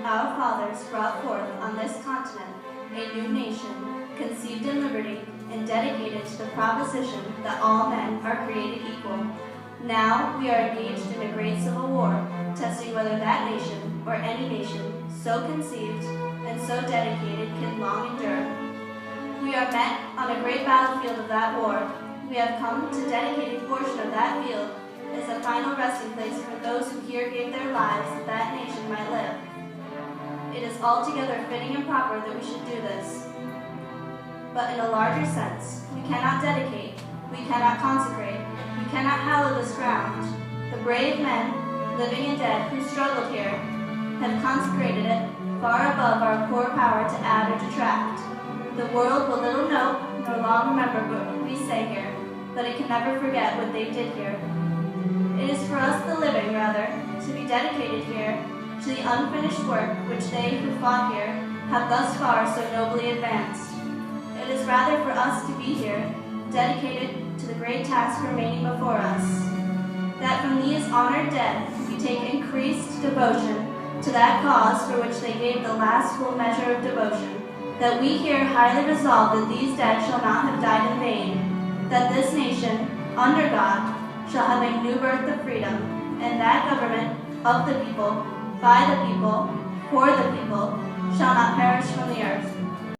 Our fathers brought forth on this continent a new nation, conceived in liberty and dedicated to the proposition that all men are created equal. Now we are engaged in a great civil war, testing whether that nation or any nation so conceived and so dedicated can long endure. We are met on a great battlefield of that war. We have come to dedicate a portion of that field as a final resting place for those who here gave their lives that that nation might live. It is altogether fitting and proper that we should do this. But in a larger sense, we cannot dedicate, we cannot consecrate, we cannot hallow this ground. The brave men, living and dead, who struggled here, have consecrated it far above our poor power to add or detract. The world will little know nor long remember what we say here, but it can never forget what they did here. It is for us the living, rather, to be dedicated here to the unfinished work which they who fought here have thus far so nobly advanced. It is rather for us to be here, dedicated to the great task remaining before us, that from these honored dead we take increased devotion to that cause for which they gave the last full measure of devotion, that we here highly resolve that these dead shall not have died in vain, that this nation, under God, shall have a new birth of freedom, and that government of the people, by the people, for the people, shall not perish from the earth.